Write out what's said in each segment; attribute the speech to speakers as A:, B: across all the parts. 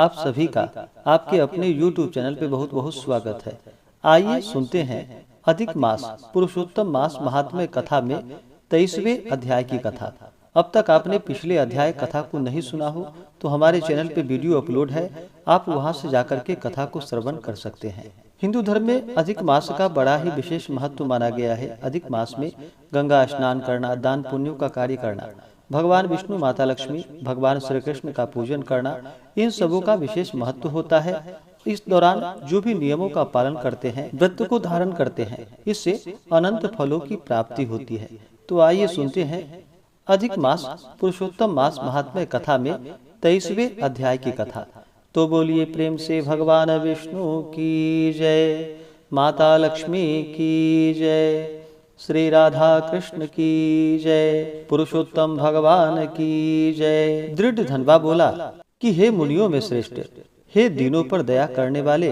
A: आप सभी का आपके अपने YouTube चैनल पे बहुत बहुत स्वागत है। आइए सुनते हैं अधिक मास पुरुषोत्तम मास महात्म्य कथा में 23वें अध्याय की कथा। अब तक आपने पिछले अध्याय कथा को नहीं सुना हो तो हमारे चैनल पे वीडियो अपलोड है, आप वहां से जाकर के कथा को श्रवण कर सकते हैं। हिंदू धर्म में अधिक मास का बड़ा ही विशेष महत्व माना गया है। अधिक मास में गंगा स्नान करना, दान पुण्यों का कार्य करना, भगवान विष्णु, माता लक्ष्मी, भगवान श्री कृष्ण का पूजन करना, इन सबों का विशेष महत्व होता है। इस दौरान जो भी नियमों का पालन करते हैं, व्रत को धारण करते हैं, इससे अनंत फलों की प्राप्ति होती है। तो आइए सुनते हैं अधिक मास पुरुषोत्तम मास महात्म्य कथा में 23वें अध्याय की कथा। तो बोलिए प्रेम से भगवान विष्णु की जय, माता लक्ष्मी की जय, श्री राधा कृष्ण की जय, पुरुषोत्तम भगवान की जय। दृढ़ धनवा बोला कि हे मुनियों में श्रेष्ठ, हे दीनों पर दया करने वाले,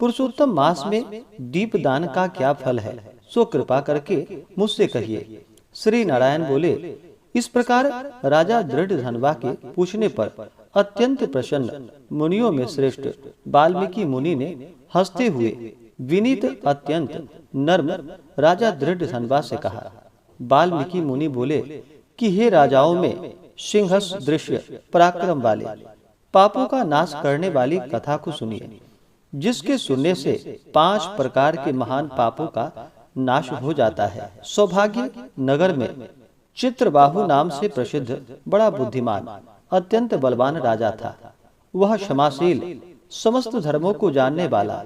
A: पुरुषोत्तम मास में दीप दान का क्या फल है, सो कृपा करके मुझसे कहिए। श्री नारायण बोले, इस प्रकार राजा दृढ़ धनवा के पूछने पर अत्यंत प्रसन्न मुनियों में श्रेष्ठ वाल्मीकि मुनि ने हंसते हुए विनीत अत्यंत नर्म राजा दृढ़ धनवा से कहा। वाल्मीकि मुनि बोले कि हे राजाओं में सिंहस दृश्य पराक्रम वाले, पापों का नाश करने वाली कथा को सुनिए, जिसके सुनने से 5 प्रकार के महान पापों का नाश हो जाता है। सौभाग्य नगर में चित्रबाहु नाम से प्रसिद्ध बड़ा बुद्धिमान अत्यंत बलवान राजा था। वह क्षमाशील, समस्त धर्मों को जानने वाला,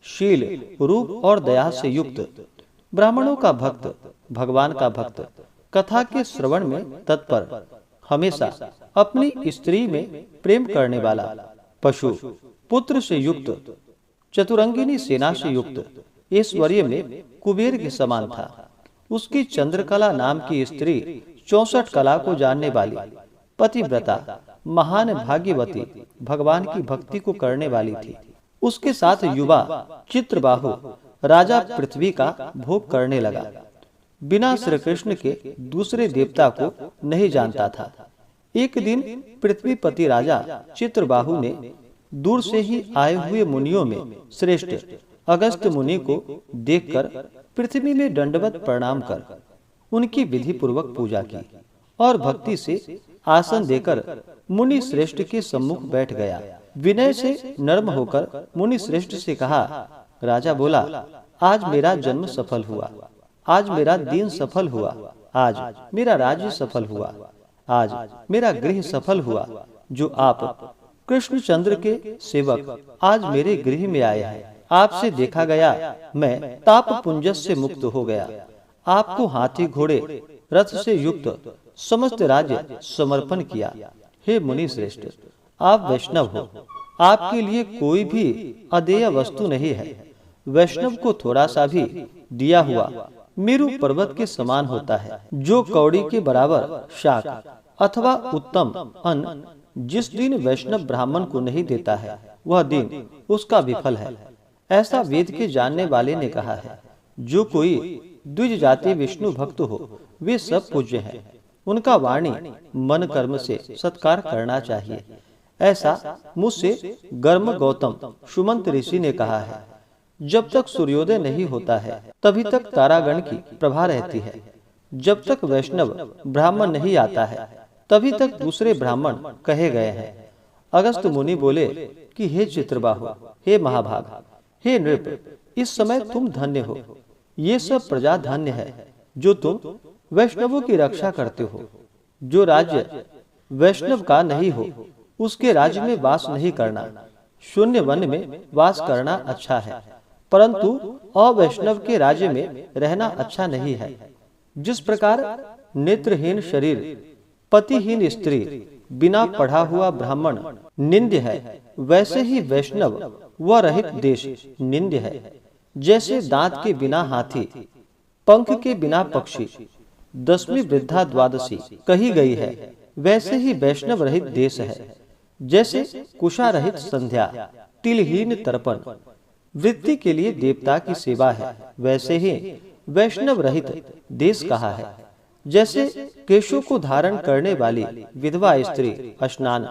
A: शील, रूप और दया से युक्त, ब्राह्मणों का भक्त, भगवान का भक्त, कथा के श्रवण में तत्पर, हमेशा अपनी स्त्री में प्रेम करने वाला, पशु पुत्र से युक्त, चतुरंगिनी सेना से युक्त, ऐश्वर्य में कुबेर के समान था। उसकी चंद्रकला नाम की स्त्री 64 कला को जानने वाली, पतिव्रता, महान भाग्यवती, भगवान की भक्ति को करने वाली थी। उसके साथ युवा चित्रबाहु राजा पृथ्वी का भोग करने लगा, बिना श्री कृष्ण के दूसरे देवता को नहीं जानता था। एक दिन पृथ्वीपति राजा चित्रबाहु ने दूर से ही आए हुए मुनियों में श्रेष्ठ अगस्त मुनि को देखकर पृथ्वी में दंडवत प्रणाम कर उनकी विधि पूर्वक पूजा की और भक्ति से आसन देकर मुनि श्रेष्ठ के सम्मुख बैठ गया। विनय से नर्म होकर मुनि श्रेष्ठ से कहा। राजा बोला, आज मेरा जन्म सफल हुआ, आज मेरा दिन सफल हुआ, आज मेरा राज्य सफल हुआ, आज मेरा गृह सफल हुआ। जो आप कृष्णचंद्र के सेवक आज मेरे गृह में आए हैं, आपसे देखा गया मैं ताप पुंजस से मुक्त हो गया। आपको हाथी, घोड़े, रथ से युक्त समस्त राज्य समर्पण किया। हे मुनि श्रेष्ठ, आप वैष्णव हो, आपके लिए कोई भी अदेय वस्तु नहीं है। वैष्णव को थोड़ा सा भी दिया हुआ मेरु पर्वत के समान होता है। जो कौड़ी के बराबर शाक अथवा उत्तम अन्न जिस दिन वैष्णव ब्राह्मण को नहीं देता है, वह दिन उसका विफल है, ऐसा वेद के जानने वाले ने कहा है। जो कोई द्विज जाति विष्णु भक्त हो, वे सब पूज्य हैं। उनका वाणी मन कर्म से सत्कार करना चाहिए, ऐसा मुझसे गर्म गौतम सुमंत ऋषि ने कहा है। जब तक सूर्योदय नहीं होता है, तभी तक तारागण की प्रभा रहती है। जब तक वैष्णव ब्राह्मण नहीं आता है, तभी तक दूसरे ब्राह्मण कहे गए हैं। अगस्त मुनि बोले कि हे चित्रबाहु, हे महाभाग, हे नृप, इस समय तुम धन्य हो। ये सब प्रजा धन्य है जो तुम वैष्णवों की रक्षा करते हो। जो राज्य वैष्णव का नहीं हो, उसके राज्य में वास नहीं करना। शून्य वन में वास करना अच्छा है, परंतु अवैष्णव के राज्य में रहना अच्छा नहीं है। जिस प्रकार नेत्रहीन शरीर, पतिहीन स्त्री, बिना पढ़ा हुआ ब्राह्मण निंद्य है, वैसे ही वैष्णव व रहित देश निंद्य है। जैसे दांत के बिना हाथी, पंख के बिना पक्षी, 10वीं वृद्धा द्वादशी कही गई है, वैसे ही वैष्णव रहित देश है। जैसे कुशा रहित संध्या, तिलहीन तर्पण वृत्ति के लिए देवता की सेवा है, वैसे ही वैष्णव रहित देश कहा है। जैसे केशों को धारण करने वाली विधवा स्त्री स्नान,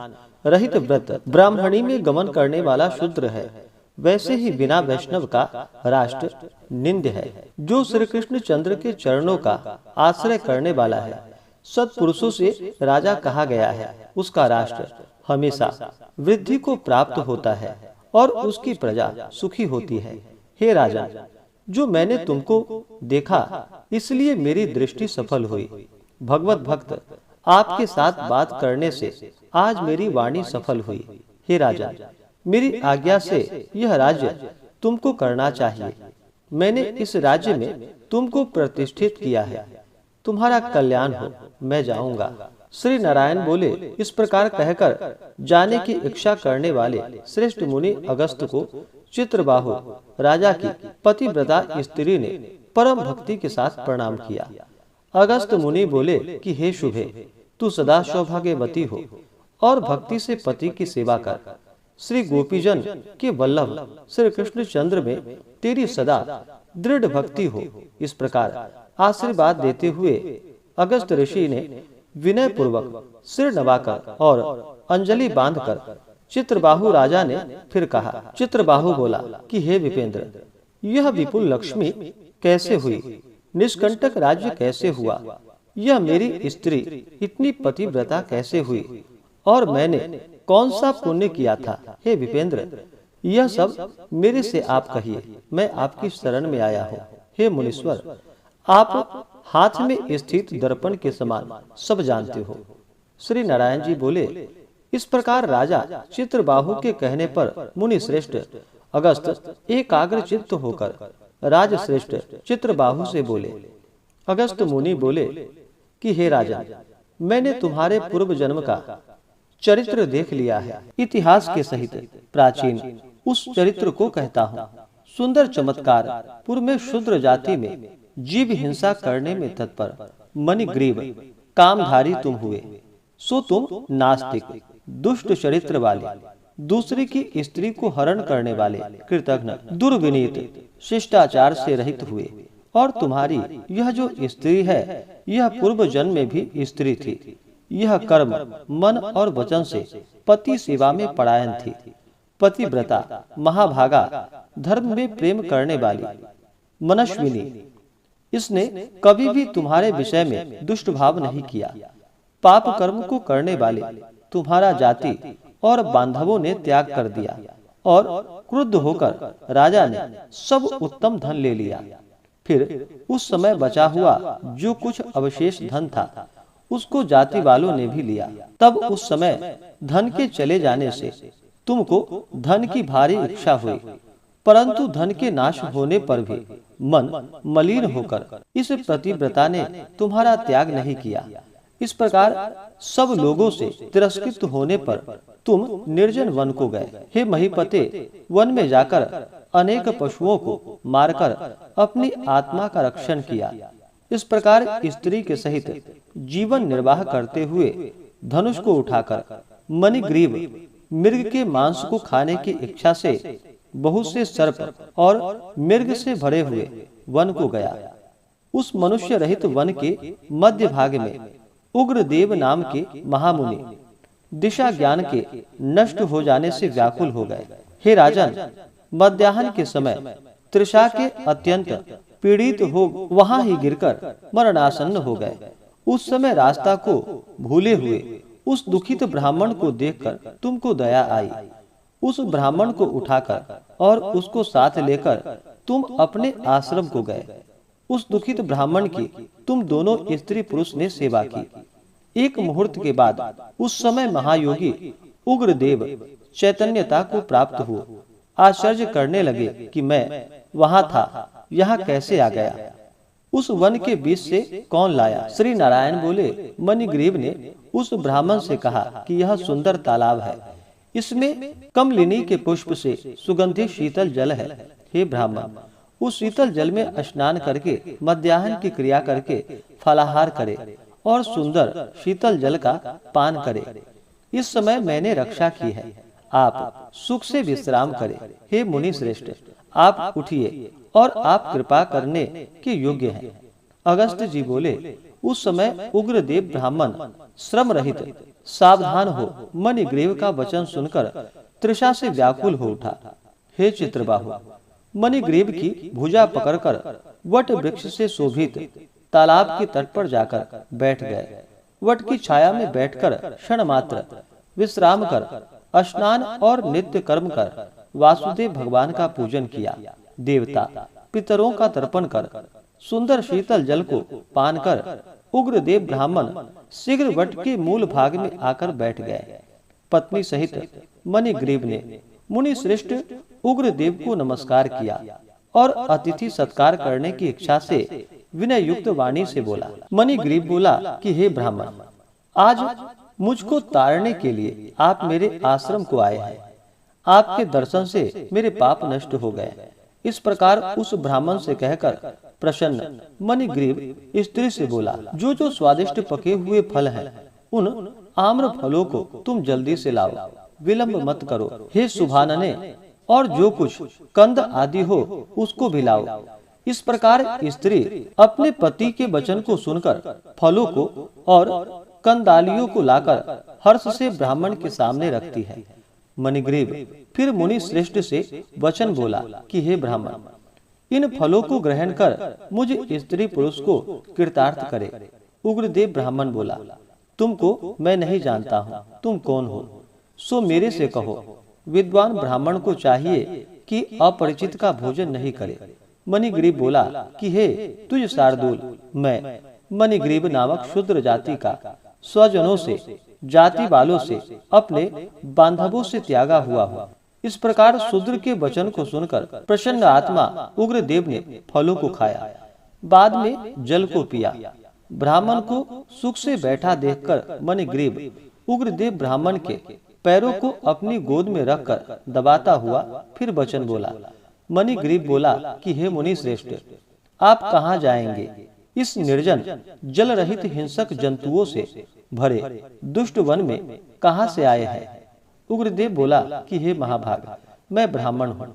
A: रहित व्रत ब्राह्मणी में गमन करने वाला शूद्र है, वैसे ही बिना वैष्णव का राष्ट्र निंद्य है। जो श्री कृष्ण चंद्र के चरणों का आश्रय करने वाला है, सत्पुरुषों से राजा कहा गया है, उसका राष्ट्र हमेशा वृद्धि को प्राप्त होता है और उसकी प्रजा सुखी होती है। हे राजन, जो मैंने तुमको देखा इसलिए मेरी दृष्टि सफल हुई। भगवत भक्त आपके साथ बात करने से आज मेरी वाणी सफल हुई। हे राजन, मेरी आज्ञा से यह राज्य तुमको करना चाहिए। मैंने इस राज्य में तुमको प्रतिष्ठित किया है। तुम्हारा कल्याण हो, मैं जाऊंगा। श्री नारायण बोले, इस प्रकार कहकर जाने की इच्छा करने वाले श्रेष्ठ मुनि अगस्त को चित्रबाहु राजा की पतिव्रता स्त्री ने परम भक्ति के साथ प्रणाम किया। अगस्त मुनि बोले कि हे शुभे, तू सदा सौभाग्यवती हो और भक्ति से पति की सेवा कर। श्री गोपीजन के वल्लभ श्री कृष्ण चंद्र में तेरी सदा दृढ़ भक्ति हो। इस प्रकार आशीर्वाद देते हुए अगस्त ऋषि ने विनय पूर्वक सिर नवाकर और अंजलि बांधकर चित्रबाहु राजा ने फिर कहा। चित्रबाहु बोला कि हे विपेंद्र, यह विपुल लक्ष्मी कैसे हुई? निष्कंटक राज्य कैसे हुआ? यह मेरी स्त्री इतनी पतिव्रता कैसे हुई? और मैंने कौन सा पुण्य किया था? हे विपेंद्र, यह सब मेरे से आप कहिए, मैं आपकी शरण में आया हूँ। हे मुनीश्वर, आप हाथ में स्थित दर्पण के समान सब जानते हो। श्री नारायण जी बोले, इस प्रकार राजा चित्रबाहु के कहने पर मुनि श्रेष्ठ अगस्त एकाग्र चित्त होकर राज श्रेष्ठ चित्रबाहु से बोले। अगस्त मुनि बोले कि हे राजा, मैंने तुम्हारे पूर्व जन्म का चरित्र देख लिया है। इतिहास के सहित प्राचीन उस चरित्र को कहता हूँ। सुंदर चमत्कार पूर्व में शूद्र जाति में जीव हिंसा करने में तत्पर मणिग्रीव कामधारी तुम हुए। सो तुम नास्तिक, दुष्ट चरित्र वाले, दूसरे की स्त्री को हरण करने वाले, कृतघ्न, दुर्विनीत, शिष्टाचार से रहित हुए। और तुम्हारी यह जो स्त्री है, यह पूर्व जन्म में भी स्त्री थी। यह कर्म मन और वचन से पति सेवा में परायण थी। पतिव्रता, महाभागा, धर्म में प्रेम करने वाली, मनस्विनी। इसने कभी भी तुम्हारे विषय में दुष्ट भाव नहीं किया। पाप कर्म को करने वाले तुम्हारा जाति और बांधवों ने त्याग कर दिया और क्रुद्ध होकर राजा ने सब उत्तम धन ले लिया। फिर उस समय बचा हुआ जो कुछ अवशेष धन था, उसको जाति वालों ने भी लिया। तब उस समय धन के चले जाने से तुमको धन की भारी इच्छा हुई, परंतु धन के नाश होने पर भी मन मलिन होकर इस पतिव्रता ने तुम्हारा त्याग नहीं किया। इस प्रकार सब लोगों से तिरस्कृत होने पर तुम निर्जन वन को गए। हे महीपते, वन में जाकर अनेक पशुओं को मारकर अपनी आत्मा का रक्षण किया। इस प्रकार स्त्री के सहित जीवन निर्वाह करते हुए धनुष को उठाकर मणिग्रीव मृग के मांस को खाने की इच्छा से बहुत से सर्प और मृग से भरे हुए वन को गया। उस मनुष्य रहित वन के मध्य भाग में उग्र देव नाम के महामुनि दिशा ज्ञान के नष्ट हो जाने से व्याकुल हो गए। हे राजन, मध्याह्न के समय तृषा के अत्यंत पीड़ित हो वहां ही गिरकर मरणासन्न हो गए। उस समय रास्ता को भूले हुए उस दुखित ब्राह्मण को देखकर तुमको दया आई। उस ब्राह्मण को उठाकर और उसको साथ लेकर तुम अपने आश्रम को गए। उस दुखित ब्राह्मण की तुम दोनों स्त्री पुरुष ने सेवा की। एक मुहूर्त के बाद उस समय महायोगी उग्रदेव चैतन्यता को प्राप्त हुए। आश्चर्य करने लगे कि मैं वहां था, यहाँ कैसे आ गया? उस वन के बीच से कौन लाया? श्री नारायण बोले, मणिग्रीव ने उस ब्राह्मण से कहा कि यह सुंदर तालाब है, इसमें कमलिनी के पुष्प से सुगंधित शीतल जल है। हे ब्राह्मण, उस शीतल जल में स्नान करके मध्याह्न की क्रिया करके फलाहार करे और सुंदर शीतल जल का पान करे। इस समय मैंने रक्षा की है, आप सुख से विश्राम करें। हे मुनि श्रेष्ठ, आप उठिए और आप कृपा करने के योग्य हैं। अगस्त जी बोले, उस समय उग्रदेव ब्राह्मण श्रम रहित सावधान हो मणिग्रीव का वचन सुनकर तृषा से व्याकुल हो उठा। हे चित्रबाहु, मणिग्रीव की भुजा पकड़कर वट वृक्ष से शोभित तालाब के तट पर जाकर बैठ गए। वट की छाया में बैठकर क्षण मात्र विश्राम कर स्नान और नित्य कर्म कर वासुदेव भगवान का पूजन किया। देवता पितरों का तर्पण कर सुंदर शीतल जल को पान कर उग्रदेव ब्राह्मण शीघ्र वट के मूल भाग में आकर बैठ गए। पत्नी सहित मणिग्रीव ने मुनि श्रेष्ठ उग्रदेव को नमस्कार किया और अतिथि सत्कार करने की इच्छा से विनय युक्त वाणी से बोला। मणिग्रीव बोला कि हे ब्राह्मण, आज मुझको तारने के लिए आप मेरे आश्रम को आए हैं। आपके दर्शन से मेरे पाप नष्ट हो गए। इस प्रकार उस ब्राह्मण से कहकर प्रसन्न मणिग्रीव स्त्री से बोला, जो जो स्वादिष्ट पके हुए फल हैं, उन आम्र फलों को तुम जल्दी से लाओ, विलंब मत करो। हे शुभानने, और जो कुछ कंद आदि हो उसको भी लाओ। इस प्रकार स्त्री अपने पति के वचन को सुनकर फलों को और कंदालियों को लाकर हर्ष से ब्राह्मण के सामने रखती है। मणिग्रीव फिर मुनि श्रेष्ठ से वचन बोला कि हे ब्राह्मण, इन फलों को ग्रहण कर मुझ स्त्री पुरुष को कृतार्थ करे। उग्रदेव ब्राह्मण बोला, तुमको मैं नहीं जानता हूँ, तुम कौन हो, सो मेरे से कहो। विद्वान ब्राह्मण को चाहिए कि अपरिचित का भोजन नहीं करे। मणिग्रीव बोला कि हे तुझ शार्दूल, मैं मणिग्रीव नामक शूद्र जाति का स्वजनों से, जाति वालों से, अपने बांधवों से त्यागा हुआ हूँ। इस प्रकार शूद्र के वचन को सुनकर प्रसन्न आत्मा उग्रदेव ने फलों को खाया, बाद में जल को पिया। ब्राह्मण को सुख से बैठा देखकर मणिग्रीव उग्रदेव ब्राह्मण के पैरों को अपनी गोद में रखकर दबाता हुआ फिर वचन बोला। मणिग्रीव बोला कि हे मुनि श्रेष्ठ, आप कहाँ जाएंगे? इस निर्जन जल रहित हिंसक जंतुओं से भरे दुष्ट वन में कहाँ से आए हैं? उग्रदेव बोला कि हे महाभाग, मैं ब्राह्मण हूँ,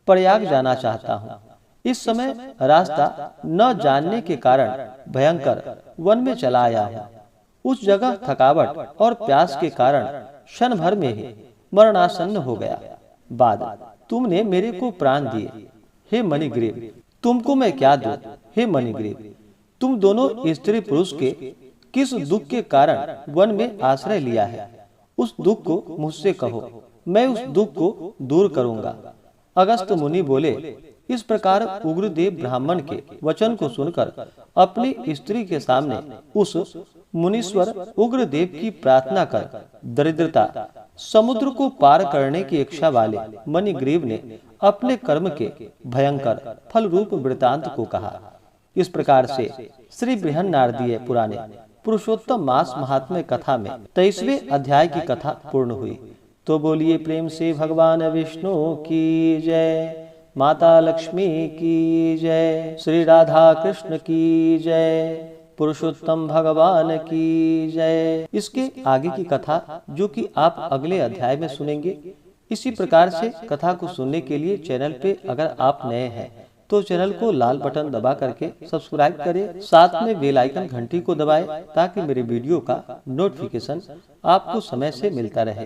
A: प्रयाग जाना चाहता हूँ। इस समय रास्ता न जानने के कारण भयंकर वन में चला आया हूँ। उस जगह थकावट और प्यास के कारण क्षण भर में ही मरणासन्न हो गया। बाद तुमने मेरे को प्राण दिए। हे मणिग्रीव, तुमको मैं क्या दूं? हे मणिग्रीव, तुम दोनों स्त्री पुरुष के किस दुख के कारण वन में आश्रय लिया है? उस दुख को मुझसे कहो, मैं उस दुख को दूर करूंगा। अगस्त मुनि बोले। इस प्रकार उग्रदेव ब्राह्मण के वचन को सुनकर अपनी स्त्री के सामने उस मुनीश्वर उग्रदेव की प्रार्थना कर दरिद्रता समुद्र को पार करने की इच्छा वाले मणिग्रीव ने अपने कर्म के भयंकर फल रूप वृतांत को कहा। इस प्रकार से श्री बृहन्नारदीय पुराणे पुरुषोत्तम मास महात्म्य कथा में 23वें अध्याय की कथा पूर्ण हुई। तो बोलिए प्रेम से भगवान विष्णु की जय, माता लक्ष्मी की जय, श्री राधा कृष्ण की जय, पुरुषोत्तम भगवान की जय। इसके आगे की कथा जो कि आप अगले अध्याय में सुनेंगे। इसी प्रकार से कथा को सुनने के लिए चैनल पे अगर आप नए हैं तो चैनल को लाल बटन दबा करके सब्सक्राइब करें, साथ में बेल आइकन घंटी को दबाएं ताकि मेरे वीडियो का नोटिफिकेशन आपको समय से मिलता रहे।